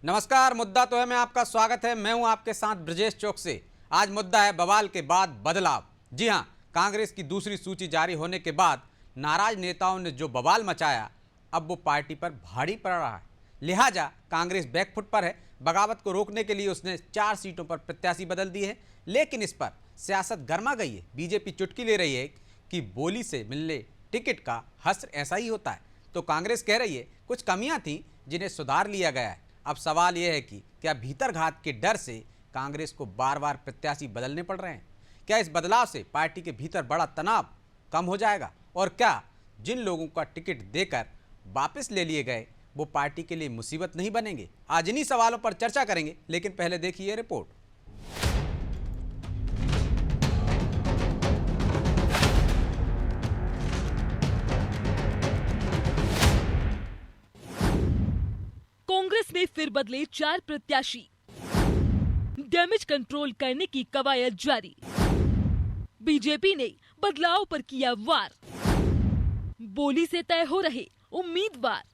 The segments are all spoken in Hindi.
नमस्कार। मुद्दा तो है मैं आपका स्वागत है। मैं हूं आपके साथ ब्रजेश चौक से। आज मुद्दा है बवाल के बाद बदलाव। जी हां, कांग्रेस की दूसरी सूची जारी होने के बाद नाराज नेताओं ने जो बवाल मचाया, अब वो पार्टी पर भारी पड़ रहा है। लिहाजा कांग्रेस बैकफुट पर है। बगावत को रोकने के लिए उसने 4 सीटों पर प्रत्याशी बदल दिए हैं, लेकिन इस पर सियासत गर्मा गई है। बीजेपी चुटकी ले रही है कि बोली से मिलने टिकट का हश्र ऐसा ही होता है, तो कांग्रेस कह रही है कुछ कमियां थीं जिन्हें सुधार लिया गया है। अब सवाल यह है कि क्या भीतरघात के डर से कांग्रेस को बार बार प्रत्याशी बदलने पड़ रहे हैं? क्या इस बदलाव से पार्टी के भीतर बड़ा तनाव कम हो जाएगा? और क्या जिन लोगों का टिकट देकर वापस ले लिए गए वो पार्टी के लिए मुसीबत नहीं बनेंगे? आज इन्हीं सवालों पर चर्चा करेंगे, लेकिन पहले देखिए रिपोर्ट। कांग्रेस में फिर बदले 4 प्रत्याशी, डैमेज कंट्रोल करने की कवायद जारी। बीजेपी ने बदलाव पर किया वार, बोली से तय हो रहे उम्मीदवार।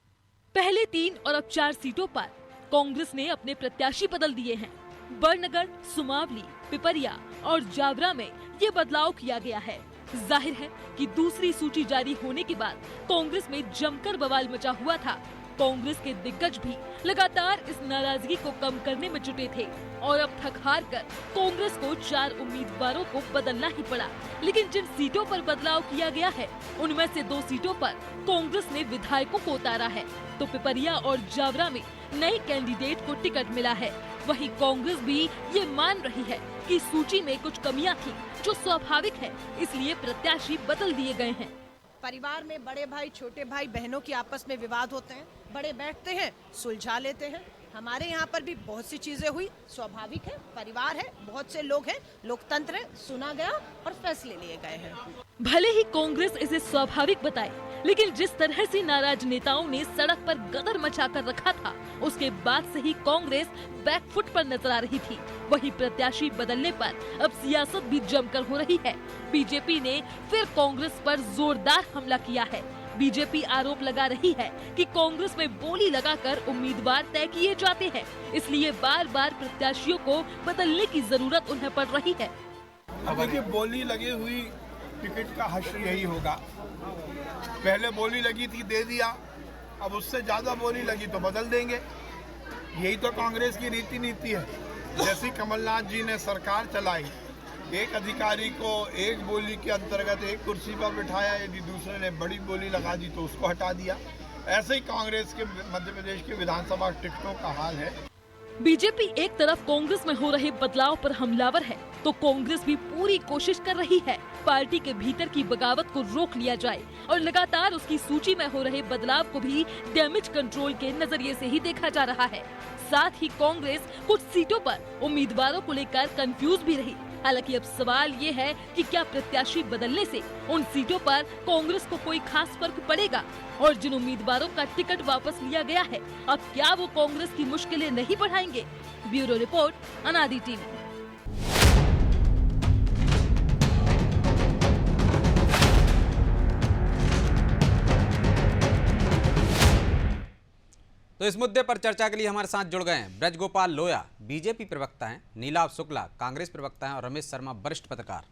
पहले 3 और अब 4 सीटों पर कांग्रेस ने अपने प्रत्याशी बदल दिए हैं। बड़नगर, सुमावली, पिपरिया और जावरा में ये बदलाव किया गया है। जाहिर है कि दूसरी सूची जारी होने के बाद कांग्रेस में जमकर बवाल मचा हुआ था। कांग्रेस के दिग्गज भी लगातार इस नाराजगी को कम करने में जुटे थे और अब थक हार कर कांग्रेस को 4 उम्मीदवारों को बदलना ही पड़ा। लेकिन जिन सीटों पर बदलाव किया गया है, उनमें से 2 सीटों पर कांग्रेस ने विधायकों को उतारा है, तो पिपरिया और जावरा में नए कैंडिडेट को टिकट मिला है। वहीं कांग्रेस भी ये मान रही है कि सूची में कुछ कमियां थी, जो स्वाभाविक है, इसलिए प्रत्याशी बदल दिए गए हैं। परिवार में बड़े भाई छोटे भाई बहनों की आपस में विवाद होते हैं, बड़े बैठते हैं, सुलझा लेते हैं। हमारे यहाँ पर भी बहुत सी चीजें हुई, स्वाभाविक है, परिवार है, बहुत से लोग हैं, लोकतंत्र है, सुना गया और फैसले लिए गए हैं। भले ही कांग्रेस इसे स्वाभाविक बताए, लेकिन जिस तरह से नाराज नेताओं ने सड़क पर गदर मचा कर रखा था, उसके बाद से ही कांग्रेस बैकफुट पर नजर आ रही थी। वहीं प्रत्याशी बदलने पर अब सियासत भी जमकर हो रही है। बीजेपी ने फिर कांग्रेस पर जोरदार हमला किया है। बीजेपी आरोप लगा रही है कि कांग्रेस में बोली लगाकर उम्मीदवार तय किए जाते हैं, इसलिए बार बार प्रत्याशियों को बदलने की जरूरत उन्हें पड़ रही है। अब देखिए, बोली लगी हुई टिकट का हश्र यही होगा। पहले बोली लगी थी, दे दिया, अब उससे ज्यादा बोली लगी तो बदल देंगे। यही तो कांग्रेस की रीति नीति है। जैसे कमलनाथ जी ने सरकार चलाई, एक अधिकारी को एक बोली के अंतर्गत एक कुर्सी पर बिठाया, यदि दूसरे ने बड़ी बोली लगा दी तो उसको हटा दिया। ऐसे ही कांग्रेस के मध्य प्रदेश के विधानसभा टिकटों का हाल है। बीजेपी एक तरफ कांग्रेस में हो रहे बदलाव पर हमलावर है, तो कांग्रेस भी पूरी कोशिश कर रही है पार्टी के भीतर की बगावत को रोक लिया जाए और लगातार उसकी सूची में हो रहे बदलाव को भी डैमेज कंट्रोल के नजरिए से ही देखा जा रहा है। साथ ही कांग्रेस कुछ सीटों पर उम्मीदवारों को लेकर कंफ्यूज भी रही। हालांकि अब सवाल ये है कि क्या प्रत्याशी बदलने से उन सीटों पर कांग्रेस को कोई खास फर्क पड़ेगा, और जिन उम्मीदवारों का टिकट वापस लिया गया है, अब क्या वो कांग्रेस की मुश्किलें नहीं बढ़ाएंगे? ब्यूरो रिपोर्ट, अनादि टीवी। तो इस मुद्दे पर चर्चा के लिए हमारे साथ जुड़ गए हैं ब्रजगोपाल लोया, बीजेपी प्रवक्ता हैं, नीलाभ शुक्ला, कांग्रेस प्रवक्ता हैं, और रमेश शर्मा, वरिष्ठ पत्रकार।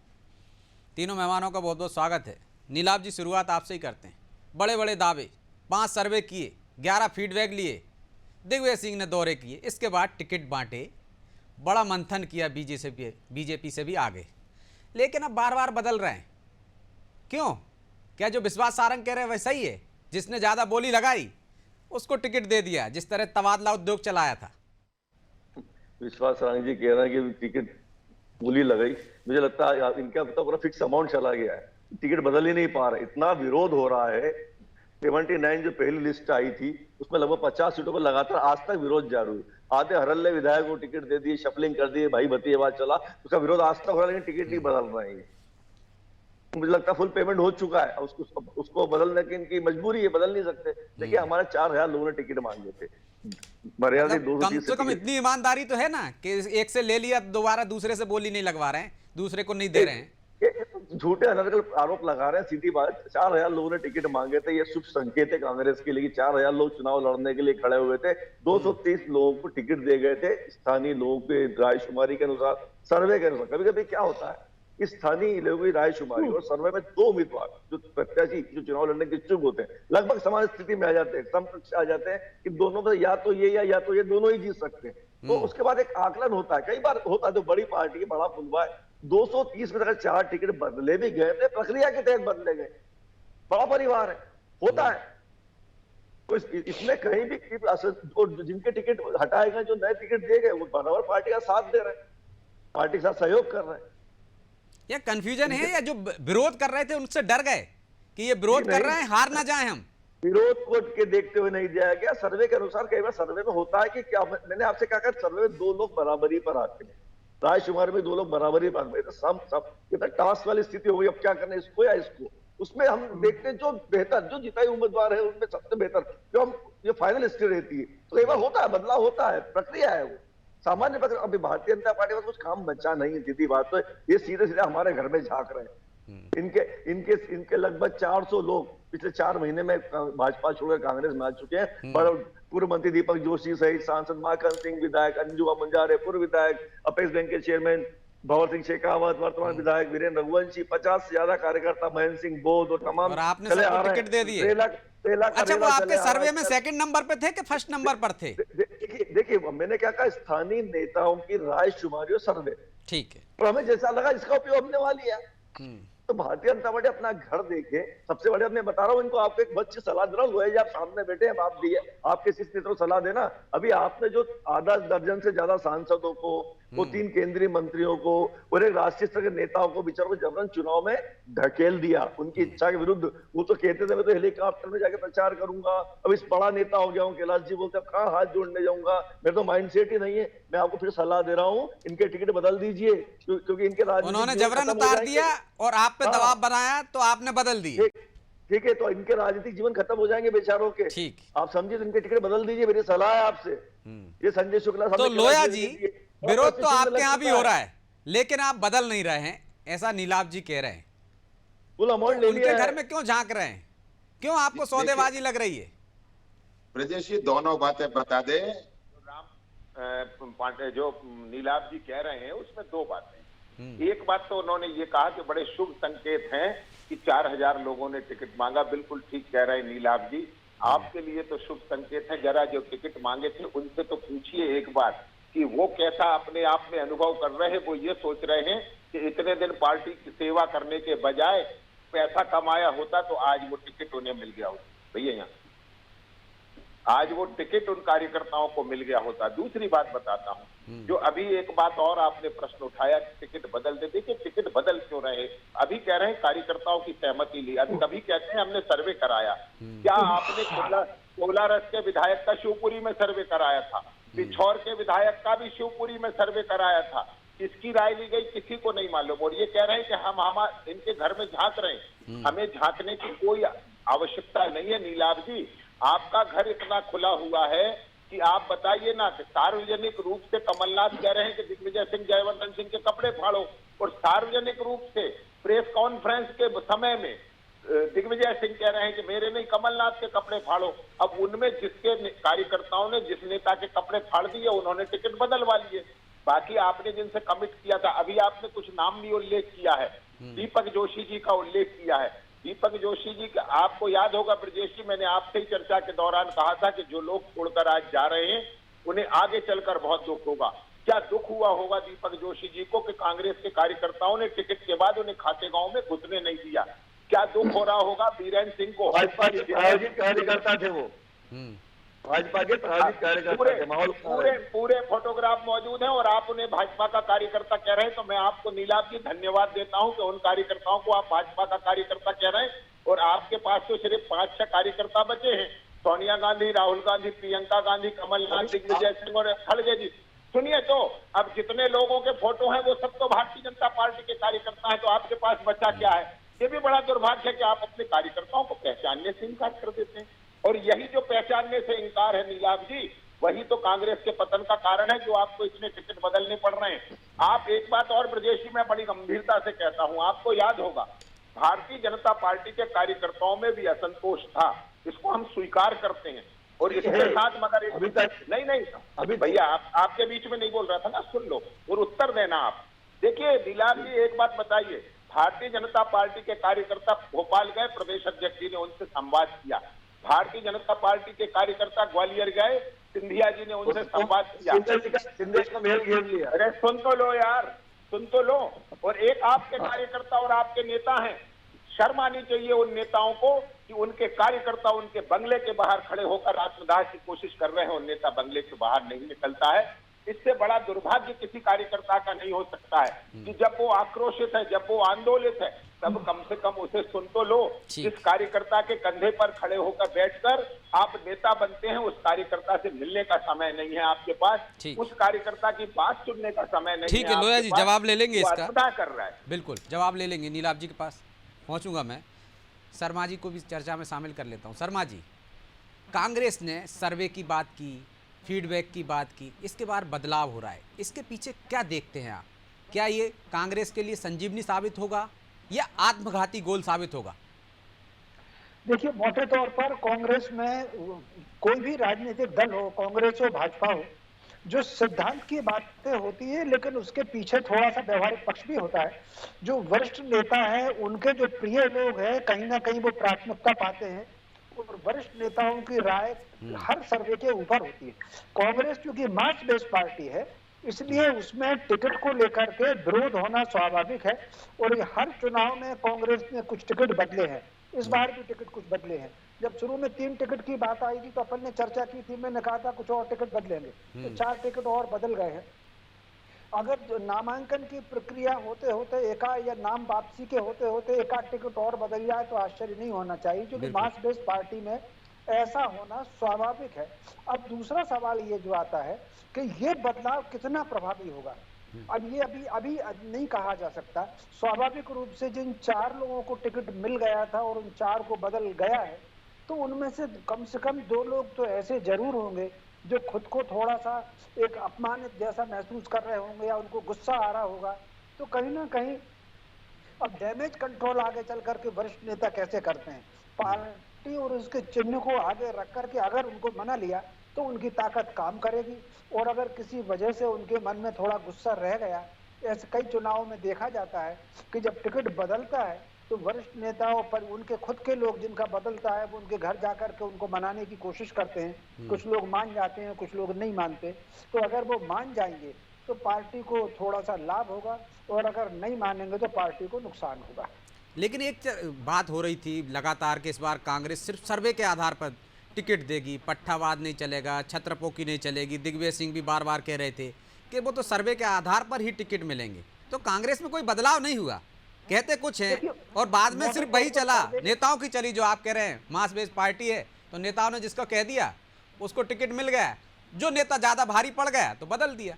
तीनों मेहमानों का बहुत बहुत स्वागत है। नीलाभ जी, शुरुआत आपसे ही करते हैं। बड़े बड़े दावे, 5 सर्वे किए, 11 फीडबैक लिए, दिग्विजय सिंह ने दौरे किए, इसके बाद टिकट बांटे, बड़ा मंथन किया, बीजेपी से भी आगे, लेकिन अब बार बार बदल रहे हैं। क्यों? क्या जो विश्वास सारंग कह रहे हैं वैसा ही है? जिसने ज़्यादा बोली लगाई उसको टिकट दे दिया, जिस तरह तबादला उद्योग चलाया था। विश्वास सारंग जी कह रहे हैं कि टिकट बोली लगाई। मुझे लगता है इनका तो पूरा फिक्स अमाउंट चला गया है, टिकट बदल ही नहीं पा रहे, इतना विरोध हो रहा है। 79 जो पहली लिस्ट आई थी उसमें लगभग 50 सीटों पर लगातार आज तक विरोध जारी है। आधे हरल्ले विधायक को टिकट दे दिए, शफलिंग कर दिए, भाई भतीजावाद चला, उसका विरोध आज तक हो रहा है, लेकिन टिकट नहीं बदल रहे हैं। मुझे लगता है फुल पेमेंट हो चुका है, उसको बदलने की इनकी मजबूरी है, बदल नहीं सकते। देखिए, हमारे 4000 लोगों ने टिकट मांगे थे, मर्यादा मतलब कम से कम इतनी ईमानदारी तो है ना कि एक से ले लिया, दोबारा दूसरे से बोली नहीं लगवा रहे हैं, दूसरे को नहीं दे रहे हैं। झूठे अनर्गल आरोप लगा रहे हैं। सीधी बात, 4000 लोगों ने टिकट मांगे थे, ये शुभ संकेत है कांग्रेस के लिए। 4000 लोग चुनाव लड़ने के लिए खड़े हुए थे, 230 लोगों को टिकट दिए गए थे स्थानीय लोगों के रायशुमारी के अनुसार, सर्वे के अनुसार। कभी कभी क्या होता है कि स्थानीय लोगों की रायशुमारी और सर्वे में 2 उम्मीदवार जो प्रत्याशी जो चुनाव लड़ने के इच्छुक होते हैं लगभग समान स्थिति में आ जाते हैं, समकक्ष आ जाते हैं कि दोनों में या तो ये या तो ये, दोनों ही जीत सकते हैं। तो उसके बाद एक आकलन होता है, कई बार होता है, जो बड़ी पार्टी है, बड़ा फुलवा है, 230 में अगर 4 टिकट बदले भी गए थे, प्रक्रिया के तहत बदले गए, बड़ा परिवार है, होता है। तो इसमें कहीं भी और जिनके टिकट हटाए गए, जो नए टिकट दिए गए, वो बराबर पार्टी का साथ दे रहे हैं, पार्टी के साथ सहयोग कर रहे हैं। यह कंफ्यूजन है या जो विरोध कर रहे थे उनसे डर गए कि ये विरोध कर रहे हैं, हार ना जाए हम? विरोध को के देखते हुए नहीं दिया गया। सर्वे के अनुसार कई बार सर्वे में होता है कि क्या, मैंने आपसे कहा सर्वे में 2 लोग बराबरी पर आते हैं, रायशुमारी में 2 लोग बराबरी पर आते हैं, सब टास्क वाली स्थिति हो गई, अब क्या करना है, इसको या इसको। उसमें हम देखते हैं जो बेहतर, जो जिताई उम्मीदवार है उनमें सबसे बेहतर, जो हम ये फाइनल स्टेज रहती है। तो कई बार होता है, बदलाव होता है, प्रक्रिया है वो सामान्य। पर अभी भारतीय जनता पार्टी में कुछ काम बचा नहीं है, सीधी बात तो ये सीधे सीधे हमारे घर में झांक रहे हैं। इनके लगभग 400 लोग पिछले 4 महीने में भाजपा छोड़कर कांग्रेस में आ चुके हैं। पूर्व मंत्री दीपक जोशी सहित सांसद माखन सिंह, विधायक अंजुआ मुंजारे, पूर्व विधायक, अपेक्स बैंक के चेयरमैन भंवर सिंह शेखावत, वर्तमान विधायक वीरेंद्र रघुवंशी, 50 से ज्यादा कार्यकर्ता, महेंद्र सिंह बोध और तमाम, और आपने सबको टिकट दे दिए। अच्छा, वो आपके सर्वे में सेकंड नंबर पे थे कि फर्स्ट नंबर पर थे? देखिए मैंने क्या कहा, स्थानीय नेताओं की रायशुमारी और सर्वे, ठीक है, और हमें जैसा लगा इसका उपयोग हमने वहां लिया। तो भारतीय जनता पार्टी अपना घर देखे, सबसे बड़े मैं बता रहा हूं इनको, आपको एक अच्छी सलाह दे रहा हूँ, आप सामने बैठे हैं, आप दिए, आपके शीर्ष नेताओं को सलाह देना। अभी आपने जो आधा दर्जन से ज्यादा सांसदों को, वो 3 केंद्रीय मंत्रियों को और एक राष्ट्रीय स्तर के नेताओं को बेचारों को जबरन चुनाव में ढकेल दिया उनकी इच्छा के विरुद्ध। वो तो कहते थे मैं तो हेलीकॉप्टर में जाके प्रचार करूंगा, अब इस बड़ा नेता हो गया हूँ। कैलाश जी बोलते अब कहाँ हाथ जोड़ने जाऊंगा, मेरा तो माइंडसेट ही नहीं है। मैं आपको फिर सलाह दे रहा हूँ, इनके टिकट बदल दीजिए, क्योंकि इनके उन्होंने जबरन उतार दिया और आप पे दबाव बनाया तो आपने बदल दिए। ठीक है, तो इनके राजनीतिक जीवन खत्म हो जाएंगे बेचारों के। ठीक, आप समझिए, तो इनके टिकट बदल दीजिए, मेरी सलाह है आपसे। ये संजय शुक्ला तो लोया जी, विरोध तो आपके यहाँ भी हो रहा है, लेकिन आप बदल नहीं रहे हैं, ऐसा नीलाभ जी कह रहे हैं। फुल अमाउंट ले लिया उनके घर में क्यों झांक रहे हैं, क्यों आपको सौदेबाजी लग रही है? ब्रजेश जी दोनों बातें बता दे। पांडे जो नीलाभ जी कह रहे हैं उसमें 2 बातें। एक बात तो उन्होंने ये कहा कि बड़े शुभ संकेत हैं कि 4000 लोगों ने टिकट मांगा। बिल्कुल ठीक कह रहे हैं नीलाभ जी, आपके लिए तो शुभ संकेत है। जरा जो टिकट मांगे थे उनसे तो पूछिए एक बार कि वो कैसा अपने आप में अनुभव कर रहे हैं। वो ये सोच रहे हैं कि इतने दिन पार्टी की सेवा करने के बजाय पैसा कमाया होता तो आज वो टिकट उन्हें मिल गया होता। भैया यहाँ आज वो टिकट उन कार्यकर्ताओं को मिल गया होता। दूसरी बात बताता हूँ, जो अभी एक बात और आपने प्रश्न उठाया कि टिकट बदल दे। देखिए टिकट बदल क्यों रहे, अभी कह रहे हैं कार्यकर्ताओं की सहमति ली, अभी कभी कहते हैं हमने सर्वे कराया। क्या आपने कोलारस के विधायक का शिवपुरी में सर्वे कराया था, पिछौर के विधायक का भी शिवपुरी में सर्वे कराया था, किसकी राय ली गई किसी को नहीं मालूम। और ये कह रहे हैं कि हम इनके घर में झांक रहे हैं, हमें झांकने की कोई आवश्यकता नहीं है। नीलाभ जी, आपका घर इतना खुला हुआ है कि आप बताइए ना कि सार्वजनिक रूप से कमलनाथ कह रहे हैं कि दिग्विजय सिंह, जयवर्धन सिंह के कपड़े फाड़ो, और सार्वजनिक रूप से प्रेस कॉन्फ्रेंस के समय में दिग्विजय सिंह कह रहे हैं कि मेरे नहीं कमलनाथ के कपड़े फाड़ो। अब उनमें जिसके कार्यकर्ताओं ने जिस नेता के कपड़े फाड़ दिए उन्होंने टिकट बदलवा लिए। बाकी आपने जिनसे कमिट किया था, अभी आपने कुछ नाम भी उल्लेख किया है, दीपक जोशी जी का उल्लेख किया है। दीपक जोशी जी, आपको याद होगा ब्रजेश जी, मैंने आपसे ही चर्चा के दौरान कहा था कि जो लोग छोड़कर आज जा रहे हैं उन्हें आगे चलकर बहुत दुख होगा। क्या दुख हुआ होगा दीपक जोशी जी को कि कांग्रेस के कार्यकर्ताओं ने टिकट के बाद उन्हें खाते गांव में घुसने नहीं दिया। क्या दुख हो रहा होगा बीरेन सिंह को, भाजपा के प्रायोजित कार्यकर्ता थे वो, भाजपा के प्रायोजित कार्यकर्ता, पूरे फोटोग्राफ मौजूद हैं और आप उन्हें भाजपा का कार्यकर्ता कह रहे हैं। तो मैं आपको नीलाभ जी धन्यवाद देता हूं कि उन कार्यकर्ताओं को आप भाजपा का कार्यकर्ता कह रहे हैं। और आपके पास तो सिर्फ 5-6 कार्यकर्ता बचे हैं, सोनिया गांधी, राहुल गांधी, प्रियंका गांधी, कमलनाथ, दिग्विजय सिंह और खड़गे जी। सुनिए, तो अब जितने लोगों के फोटो हैं वो सब तो भारतीय जनता पार्टी के कार्यकर्ता हैं, तो आपके पास बचा क्या है? ये भी बड़ा दुर्भाग्य है कि आप अपने कार्यकर्ताओं को पहचानने से इनकार कर देते हैं। और यही जो पहचानने से इनकार है नीलाभ जी, वही तो कांग्रेस के पतन का कारण है, जो आपको इतने टिकट बदलने पड़ रहे हैं। आप एक बात और ब्रजेश जी, मैं बड़ी गंभीरता से कहता हूं, आपको याद होगा भारतीय जनता पार्टी के कार्यकर्ताओं में भी असंतोष था, इसको हम स्वीकार करते हैं। और इसके साथ मगर अभी तक नहीं अभी भैया आपके बीच में नहीं बोल रहा था ना, सुन लो और उत्तर देना आप। देखिए दिलाल जी, एक बात बताइए, भारतीय जनता पार्टी के कार्यकर्ता भोपाल गए, प्रदेश अध्यक्ष जी ने उनसे संवाद किया। भारतीय जनता पार्टी के कार्यकर्ता ग्वालियर गए, सिंधिया जी ने उनसे संवाद किया। सिंधेश का महल घेर लिया। अरे सुन तो लो यार, सुन तो लो। और एक आपके कार्यकर्ता और आपके नेता हैं, शर्म आनी चाहिए उन नेताओं को कि उनके कार्यकर्ता उनके बंगले के बाहर खड़े होकर आत्मदाह की कोशिश कर रहे हैं और नेता बंगले के बाहर नहीं निकलता है। इससे बड़ा दुर्भाग्य किसी कार्यकर्ता का नहीं हो सकता है कि जब वो आक्रोशित है, जब वो आंदोलित है, तब कम से कम उसे सुन तो लो। जिस कार्यकर्ता के कंधे पर खड़े होकर बैठकर आप नेता बनते हैं, उस कार्यकर्ता से मिलने का समय नहीं है आपके पास, उस कार्यकर्ता की बात सुनने का समय नहीं है। ठीक है लोया जी, जवाब ले लेंगे इसका, आत्मदाह कर रहा है। बिल्कुल जवाब ले लेंगे। नीलाभ जी के पास पहुंचूंगा मैं। शर्मा जी को भी चर्चा में शामिल कर लेता हूं। शर्मा जी, कांग्रेस ने सर्वे की बात की, फीडबैक की बात की, इसके बाद बदलाव हो रहा है, इसके पीछे क्या देखते हैं आप? क्या ये कांग्रेस के लिए संजीवनी साबित होगा या आत्मघाती गोल साबित होगा? देखिए, मोटे तौर पर कांग्रेस में कोई भी राजनीतिक दल हो, कांग्रेस हो भाजपा हो, जो सिद्धांत की बातें होती है लेकिन उसके पीछे थोड़ा सा व्यवहारिक पक्ष भी होता है। जो वरिष्ठ नेता है, उनके जो प्रिय लोग हैं, कहीं ना कहीं वो प्राथमिकता पाते हैं और वरिष्ठ नेताओं की राय हर सर्वे के ऊपर होती है। कांग्रेस क्योंकि मास बेस्ड पार्टी है, इसलिए उसमें टिकट को लेकर के विरोध होना स्वाभाविक है। और हर चुनाव में कांग्रेस ने कुछ टिकट बदले हैं, इस बार भी टिकट कुछ बदले हैं। जब शुरू में 3 टिकट की बात आई थी तो अपन ने चर्चा की थी, मैंने कहा था कुछ और टिकट बदलेंगे, तो 4 टिकट और बदल गए हैं। अगर नामांकन की प्रक्रिया होते होते एकाध या नाम वापसी के होते होते एकाध टिकट और बदल जाए तो आश्चर्य नहीं होना चाहिए, क्योंकि मास बेस्ड पार्टी में ऐसा होना स्वाभाविक है। अब दूसरा सवाल ये जो आता है कि ये बदलाव कितना प्रभावी होगा, अब ये अभी नहीं कहा जा सकता। स्वाभाविक रूप से जिन 4 लोगों को टिकट मिल गया था और उन 4 को बदल गया है, तो उनमें से कम 2 लोग तो ऐसे जरूर होंगे जो खुद को थोड़ा सा एक अपमानित जैसा महसूस कर रहे होंगे या उनको गुस्सा आ रहा होगा। तो कहीं ना कहीं अब डैमेज कंट्रोल आगे चल करके वरिष्ठ नेता कैसे करते हैं, पार्टी और उसके चिन्ह को आगे रख करके अगर उनको मना लिया तो उनकी ताकत काम करेगी। और अगर किसी वजह से उनके मन में थोड़ा गुस्सा रह गया, ऐसे कई चुनावों में देखा जाता है कि जब टिकट बदलता है तो वरिष्ठ नेताओं पर उनके खुद के लोग जिनका बदलता है वो उनके घर जाकर के उनको मनाने की कोशिश करते हैं। कुछ लोग मान जाते हैं, कुछ लोग नहीं मानते। तो अगर वो मान जाएंगे तो पार्टी को थोड़ा सा लाभ होगा और अगर नहीं मानेंगे तो पार्टी को नुकसान होगा। लेकिन एक बात हो रही थी लगातार कि इस बार कांग्रेस सिर्फ सर्वे के आधार पर टिकट देगी, पट्टावाद नहीं चलेगा, छत्रपोकी नहीं चलेगी। दिग्विजय सिंह भी बार बार कह रहे थे कि वो तो सर्वे के आधार पर ही टिकट मिलेंगे। तो कांग्रेस में कोई बदलाव नहीं हुआ, कहते कुछ है और बाद में सिर्फ वही चला, नेताओं की चली। जो आप कह रहे हैं मास बेस्ड पार्टी है तो नेताओं ने जिसको कह दिया उसको टिकट मिल गया, जो नेता ज्यादा भारी पड़ गया तो बदल दिया।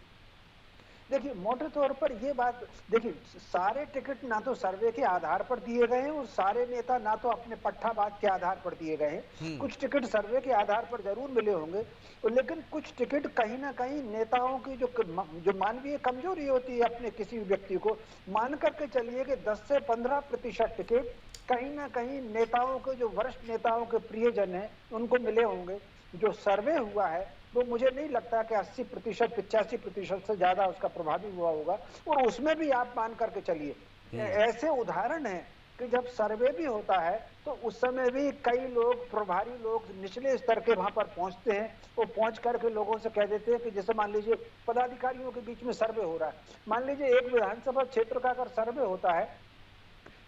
देखिए, मोटे तौर पर ये बात देखिए, सारे टिकट ना तो सर्वे के आधार पर दिए गए हैं और सारे नेता ना तो अपने पट्टावाद के आधार पर दिए गए हैं। कुछ टिकट सर्वे के आधार पर जरूर मिले होंगे, लेकिन कुछ टिकट कहीं ना कहीं नेताओं की जो मानवीय कमजोरी होती है, अपने किसी व्यक्ति को मान करके चलिए कि 10 से 15% टिकट कहीं ना कहीं नेताओं के जो वरिष्ठ नेताओं के प्रियजन हैं उनको मिले होंगे। जो सर्वे हुआ है वो मुझे नहीं लगता कि 80% 85% से ज्यादा उसका प्रभावी हुआ होगा। और उसमें भी आप मान करके चलिए, ऐसे उदाहरण है कि जब सर्वे भी होता है तो उस समय भी कई लोग, प्रभारी लोग निचले स्तर के वहां पर पहुंचते हैं, वो पहुंच करके लोगों से कह देते हैं कि जैसे मान लीजिए पदाधिकारियों के बीच में सर्वे हो रहा है, मान लीजिए एक विधानसभा क्षेत्र का अगर सर्वे होता है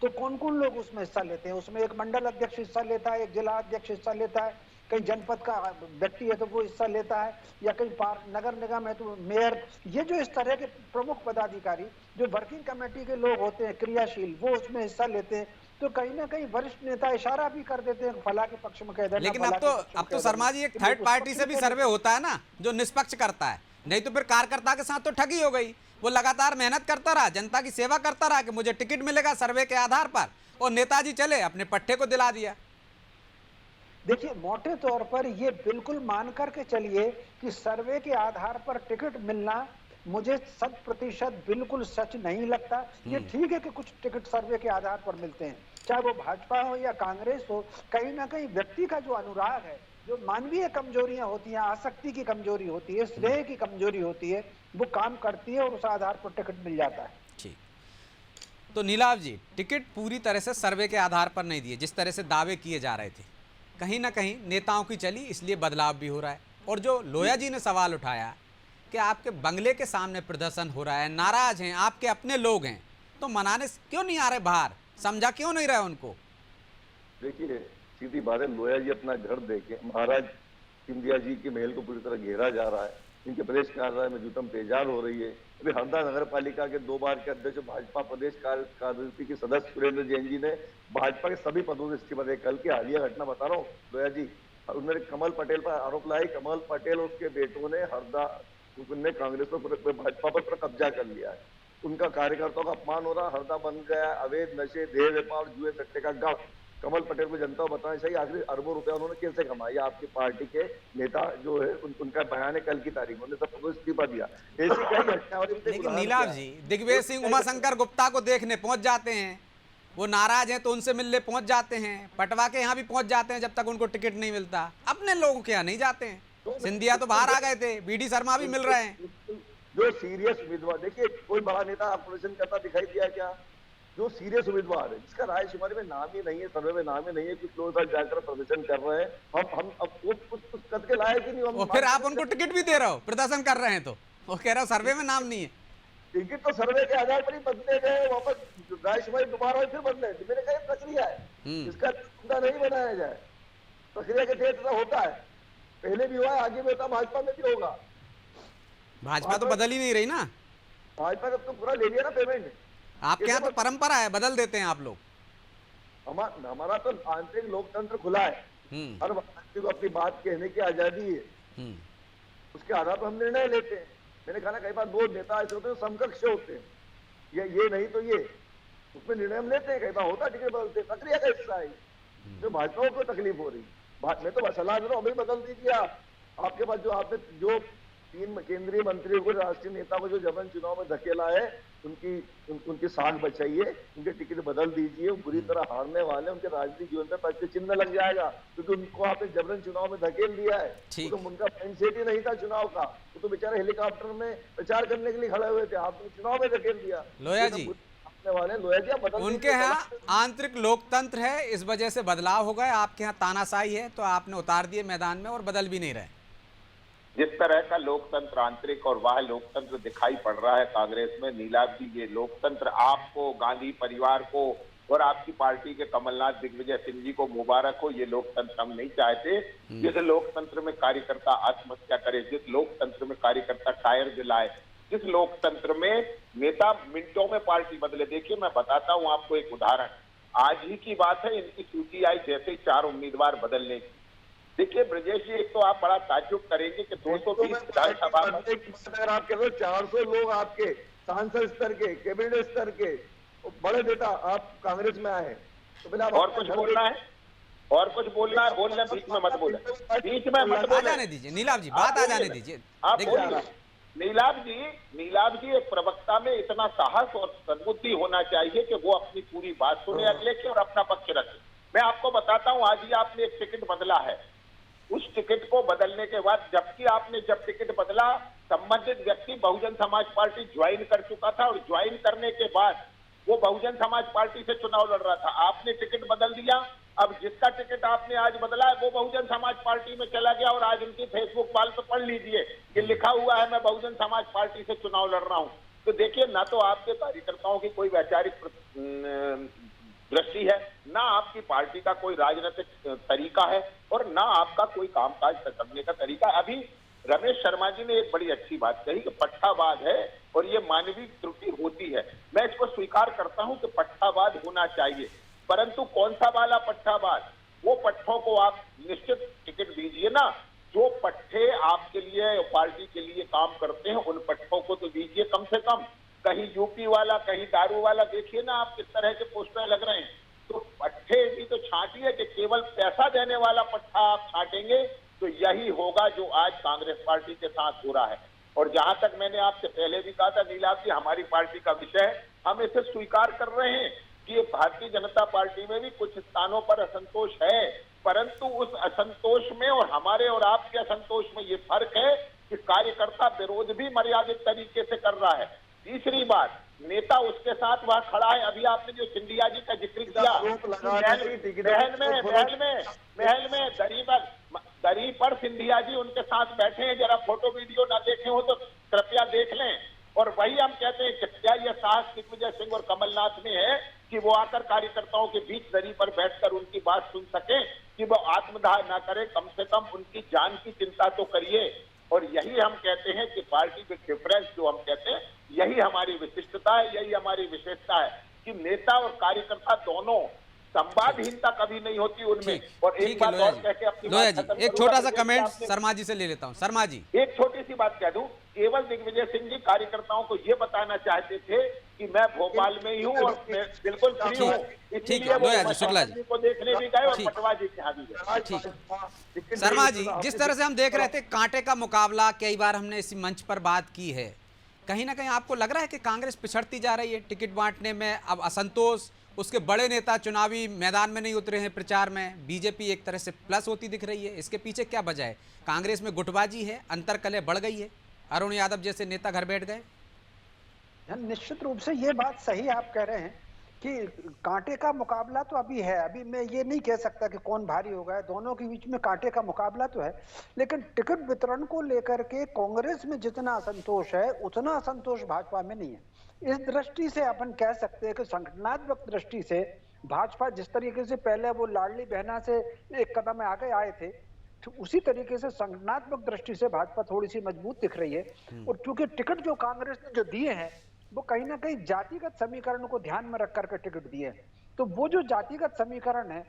तो कौन कौन लोग उसमें हिस्सा लेते हैं। उसमें एक मंडल अध्यक्ष हिस्सा लेता है, एक जिला अध्यक्ष हिस्सा लेता है, कहीं जनपद का व्यक्ति है तो वो हिस्सा लेता है, या कहीं नगर निगम है तो मेयर। ये जो इस तरह के प्रमुख पदाधिकारी जो वर्किंग कमेटी के लोग होते हैं क्रियाशील, वो उसमें हिस्सा लेते हैं। तो कहीं ना कहीं वरिष्ठ नेता इशारा भी कर देते हैं फला के पक्ष में कह देना। लेकिन अब तो शर्मा जी एक थर्ड पार्टी से भी सर्वे होता है ना, जो निष्पक्ष करता है। नहीं तो फिर कार्यकर्ता के साथ तो ठगी हो गई। वो लगातार मेहनत करता रहा, जनता की सेवा करता रहा कि मुझे टिकट मिलेगा सर्वे के आधार पर, और नेताजी चले अपने पट्टे को दिला दिया। देखिए, मोटे तौर पर ये बिल्कुल मान करके चलिए कि सर्वे के आधार पर टिकट मिलना मुझे 100% बिल्कुल सच नहीं लगता। ये ठीक है कि कुछ टिकट सर्वे के आधार पर मिलते हैं, चाहे वो भाजपा हो या कांग्रेस हो। कहीं ना कहीं व्यक्ति का जो अनुराग है, जो मानवीय कमजोरियां होती हैं, आसक्ति की कमजोरी होती है, स्नेह की कमजोरी होती है, वो काम करती है और उस आधार पर टिकट मिल जाता है। ठीक, तो नीलाभ जी, टिकट पूरी तरह से सर्वे के आधार पर नहीं दिए, जिस तरह से दावे किए जा रहे थे, कहीं ना कहीं नेताओं की चली, इसलिए बदलाव भी हो रहा है। और जो लोया जी ने सवाल उठाया कि आपके बंगले के सामने प्रदर्शन हो रहा है, नाराज हैं, आपके अपने लोग हैं, तो मनाने क्यों नहीं आ रहे बाहर, समझा क्यों नहीं रहे उनको? देखिए सीधी बात है, लोया जी अपना घर देखे, महाराज सिंधिया जी के महल को पूरी तरह घेरा जा रहा है, इनके प्रदेश कार्यालय में जुतम तेजाब हो रही है। अभी हरदा नगर पालिका के 2 बार के अध्यक्ष, भाजपा प्रदेश कार्यसमिति के सदस्य सुरेंद्र जैन जी ने भाजपा के सभी पदों से इस्तीफा दे। कल की हालिया घटना बता रहा हूँ लोया जी, उन्होंने कमल पटेल पर आरोप लगाई, कमल पटेल और उसके बेटों ने हरदा ने कांग्रेस पर, भाजपा पर कब्जा कर लिया है। उनका कार्यकर्ताओं का अपमान हो रहा, हरदा बन गया अवैध नशे, देह व्यापार, जुए सट्टे का गढ़। कमल पटेल को जनता को बताना चाहिए आखिर अरबों रुपया उन्होंने कैसे कमाया। आपकी पार्टी के नेता जो है उनका बयान है कल की तारीख, उन्होंने सबको इस्तीफा दिया। ऐसी कई घटना। लेकिन नीलाभ जी, दिग्विजय सिंह उमाशंकर गुप्ता को देखने पहुंच जाते हैं, वो नाराज हैं तो उनसे मिलने पहुंच जाते हैं, पटवा के यहाँ भी पहुंच जाते हैं जब तक उनको टिकट नहीं मिलता, अपने लोगों के यहाँ नहीं जाते हैं। सिंधिया तो बाहर आ गए थे, बीडी शर्मा भी मिल रहे हैं। जो सीरियस उम्मीदवार, देखिए कोई बड़ा नेता प्रदर्शन करता दिखाई दिया क्या? जो सीरियस उम्मीदवार है, जिसका रायशुमारी में नाम ही नहीं है, सर्वे में नाम ही नहीं है, कुछ लोग जाकर प्रदर्शन कर रहे हैं, हम अब कुछ कद के लायक ही नहीं। और फिर आप उनको टिकट भी दे रहे हो, प्रदर्शन कर रहे हैं, तो वो कह रहे हो सर्वे में नाम नहीं है। टिकट तो सर्वे के आधार पर ही बदले गए, वापस रायशुमारी दोबारा फिर बदले। मैंने कहा प्रक्रिया है, इसका नहीं बनाया जाए, प्रक्रिया के तहत होता है, पहले भी हुआ है, आगे भी होता, भाजपा में भी होगा। भाजपा तो बदल ही नहीं रही ना, भाजपा ने तो पूरा ले लिया ना पेमेंट। आपके यहाँ तो परंपरा है, बदल देते हैं आप लोग। हमारा तो आंतरिक लोकतंत्र खुला है, हर व्यक्ति को अपनी बात कहने की आजादी है, उसके आधार पर हम निर्णय लेते हैं। मैंने कहा ना कई बार 2 नेता ऐसे होते हैं समकक्ष होते हैं, ये नहीं तो ये, उसमें निर्णय हम लेते हैं। कई बार होता टिकट बदलते, प्रक्रिया का हिस्सा है। जो भाजपा को तकलीफ हो रही, मैं तो सलाह दे रहा हूँ अभी बदल दीजिए। आपके पास जो आपने जो 3 केंद्रीय मंत्रियों को, राष्ट्रीय नेता को जो जबरन चुनाव में धकेला है, उनकी साख बचाइए, उनके टिकट बदल दीजिए। बुरी तरह हारने वाले, उनके राजनीतिक जीवन में प्रश्न चिन्ह लग जाएगा, क्योंकि उनको आपने जबरन चुनाव में धकेल दिया है। तो उनका माइंडसेट ही नहीं था चुनाव का, वो तो बेचारे हेलीकॉप्टर में प्रचार करने के लिए खड़े हुए थे, आपने चुनाव में धकेल दिया। लोया जी, उनके यहाँ आंतरिक लोकतंत्र है, इस वजह से बदलाव हो गए। आपके यहाँ तानाशाही है, तो आपने उतार दिए मैदान में और बदल भी नहीं रहे। जिस तरह का लोकतंत्र आंतरिक और बाह्य लोकतंत्र दिखाई पड़ रहा है कांग्रेस में, नीलाभ जी, ये लोकतंत्र आपको, गांधी परिवार को और आपकी पार्टी के कमलनाथ दिग्विजय सिंह जी को मुबारक हो। ये लोकतंत्र हम नहीं चाहते। जिस लोकतंत्र में कार्यकर्ता आत्महत्या करे, जिस लोकतंत्र में कार्यकर्ता टायर जलाए, जिस लोकतंत्र में नेता मिनटों में पार्टी बदले। देखिए मैं बताता हूं आपको एक उदाहरण, आज ही की बात है, इनकी सूची आई जैसे 4 उम्मीदवार बदलने की। देखिए ब्रजेश जी, एक तो आप बड़ा ताज्जुब करेंगे कि 220 विधानसभा, अगर आप कह रहे हो 400 लोग आपके सांसद स्तर के, कैबिनेट स्तर के बड़े नेता आप कांग्रेस में आए, तो पहले और कुछ बोलना है, और कुछ बोलना है, बोलना बीच में मत बोले, बीच में मत बोले। जाने दीजिए नीलाभ जी, बात आ जाने दीजिए। आप बोलिए। नीलाभ जी एक प्रवक्ता में इतना साहस और सद्बुद्धि होना चाहिए कि वो अपनी पूरी बात सुने अगले की और अपना पक्ष रखे। मैं आपको बताता हूं, आज ही आपने एक टिकट बदला है, उस टिकट को बदलने के बाद, जबकि आपने जब टिकट बदला, संबंधित व्यक्ति बहुजन समाज पार्टी ज्वाइन कर चुका था, और ज्वाइन करने के बाद वो बहुजन समाज पार्टी से चुनाव लड़ रहा था। आपने टिकट बदल दिया, अब जिसका टिकट आपने आज बदला है वो बहुजन समाज पार्टी में चला गया, और आज उनकी फेसबुक वाल पे पढ़ लीजिए कि लिखा हुआ है मैं बहुजन समाज पार्टी से चुनाव लड़ रहा हूं। तो देखिए, ना तो आपके कार्यकर्ताओं की कोई वैचारिक दृष्टि है, ना आपकी पार्टी का कोई राजनीतिक तरीका है, और ना आपका कोई कामकाज करने का तरीका। अभी रमेश शर्मा जी ने एक बड़ी अच्छी बात कही कि पट्टावाद है और ये मानवीय त्रुटि होती है। मैं इसको स्वीकार करता हूं कि पट्टावाद होना चाहिए, परंतु कौन सा वाला पट्टावाद? वो पट्टों को आप निश्चित टिकट दीजिए ना, जो पट्टे आपके लिए, पार्टी के लिए काम करते हैं, उन पट्टों को तो दीजिए कम से कम। कहीं यूपी वाला, कहीं दारू वाला, देखिए ना आप किस तरह के पोस्टर लग रहे हैं। तो पट्टे भी तो छांटिए, कि केवल पैसा देने वाला पट्टा आप छांटेंगे तो यही होगा जो आज कांग्रेस पार्टी के साथ हो रहा है। और जहां तक मैंने आपसे पहले भी कहा था नीलाभ जी, हमारी पार्टी का विषय है, हम इसे स्वीकार कर रहे हैं कि भारतीय जनता पार्टी में भी कुछ स्थानों पर असंतोष है, परंतु उस असंतोष में और हमारे और आपके असंतोष में ये फर्क है कि कार्यकर्ता विरोध भी मर्यादित तरीके से कर रहा है। तीसरी बात, नेता उसके साथ वहां खड़ा है। अभी आपने जो सिंधिया जी का जिक्र किया, महल में दरी पर सिंधिया जी उनके साथ बैठे हैं, जरा फोटो वीडियो ना देखे हो तो कृपया देख लें। और वही हम कहते हैं कि क्या यह साहस दिग्विजय सिंह और कमलनाथ में है कि वो आकर कार्यकर्ताओं के बीच दरी पर बैठकर उनकी बात सुन सके, कि वो आत्मदाह ना करे, कम से कम उनकी जान की चिंता तो करिए। और यही हम कहते हैं कि पार्टी विद डिफरेंस जो हम कहते हैं, यही हमारी विशिष्टता है, यही हमारी विशेषता है कि नेता और कार्यकर्ता दोनों, संवादहीनता कभी नहीं होती उनमें। और एक बात और कह के अपनी लोया बात जी, खत्म एक करूंगा। छोटा सा जैसे कमेंट आपने- शर्मा जी से ले लेता हूं। शर्मा जी, एक छोटी सी बात कह दूं, केवल दिग्विजय सिंह जी कार्यकर्ताओं को ये बताना चाहते थे कि मैं भोपाल में ही हूं और मैं बिल्कुल फ्री हूं, ठीक इसीलिए है, वो लोया जी, शुक्ला जी। को देखने भी गए और ठीक। पटवा जी के यहाँ भी गए। ठीक। शर्मा जी, जिस तरह से हम देख रहे थे कांटे का मुकाबला, कई बार हमने इसी मंच पर बात की है, कहीं ना कहीं आपको लग रहा है कि कांग्रेस पिछड़ती जा रही है टिकट बांटने में? अब असंतोष, उसके बड़े नेता चुनावी मैदान में नहीं उतरे हैं प्रचार में, बीजेपी एक तरह से प्लस होती दिख रही है, इसके पीछे क्या वजह है? कांग्रेस में गुटबाजी है, अंतरकलह बढ़ गई है, अरुण यादव जैसे नेता घर बैठ गए? निश्चित रूप से ये बात सही आप कह रहे हैं कि कांटे का मुकाबला तो अभी है। अभी मैं ये नहीं कह सकता कि कौन भारी होगा, दोनों के बीच में कांटे का मुकाबला तो है, लेकिन टिकट वितरण को लेकर के कांग्रेस में जितना असंतोष है उतना असंतोष भाजपा में नहीं है। इस दृष्टि से अपन कह सकते हैं कि संगठनात्मक दृष्टि से भाजपा जिस तरीके से पहले वो लाडली बहना से एक कदम आगे आए थे, तो उसी तरीके से संगठनात्मक दृष्टि से भाजपा थोड़ी सी मजबूत दिख रही है। और क्योंकि टिकट जो कांग्रेस ने जो दिए हैं वो कहीं ना कहीं जातिगत समीकरण को ध्यान में रख करके टिकट दिए, तो वो जो जातिगत समीकरण है,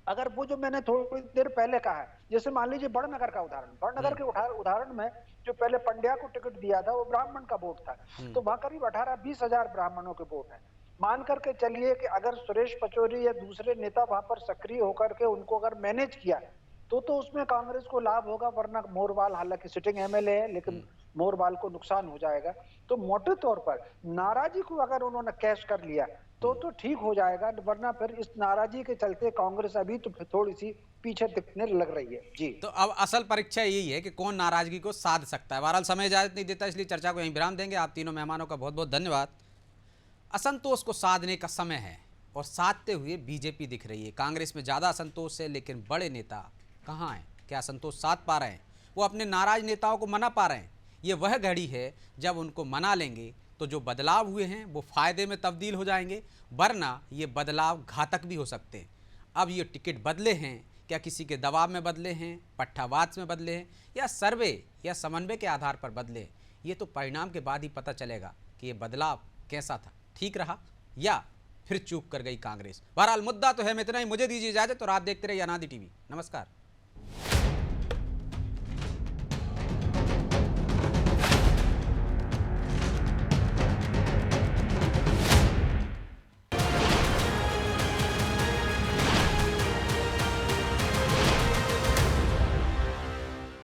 अगर वो जो मैंने थोड़ी देर पहले कहा है, जैसे मान लीजिए बड़नगर का उदाहरण, बड़नगर के उदाहरण में जो पहले पंड्या को टिकट दिया था वो ब्राह्मण का वोट था, तो वहां करीब 18-20 हजार ब्राह्मणों के वोट है। मान करके चलिए कि अगर सुरेश पचौरी या दूसरे नेता वहां पर सक्रिय होकर के उनको अगर मैनेज किया तो उसमें कांग्रेस को लाभ होगा, वरना मोरवाल हालांकि सिटिंग एमएलए है लेकिन मोरवाल को नुकसान हो जाएगा। तो मोटे तौर पर नाराजी को अगर उन्होंने कैश कर लिया तो ठीक हो जाएगा, वरना फिर इस नाराजी के चलते कांग्रेस अभी तो थोड़ी सी पीछे दिखने लग रही है। जी, तो अब असल परीक्षा यही है कि कौन नाराजगी को साध सकता है। बहरहाल समय इजाजत नहीं देता, इसलिए चर्चा को यहीं विराम देंगे। आप तीनों मेहमानों का बहुत बहुत धन्यवाद। असंतोष को साधने का समय है और साधते हुए बीजेपी दिख रही है। कांग्रेस में ज़्यादा असंतोष है, लेकिन बड़े नेता कहाँ हैं? क्या असंतोष साध पा रहे हैं? वो अपने नाराज नेताओं को मना पा रहे हैं? ये वह घड़ी है जब उनको मना लेंगे तो जो बदलाव हुए हैं वो फायदे में तब्दील हो जाएंगे, वरना ये बदलाव घातक भी हो सकते हैं। अब ये टिकट बदले हैं, क्या किसी के दबाव में बदले हैं, पट्टावाद में बदले हैं, या सर्वे या समन्वय के आधार पर बदले? ये तो परिणाम के बाद ही पता चलेगा कि ये बदलाव कैसा था, ठीक रहा या फिर चूक कर गई कांग्रेस। बहरहाल मुद्दा तो है, इतना ही। मुझे दीजिए इजाजत और आप देखते रहिए अनादि टीवी। नमस्कार।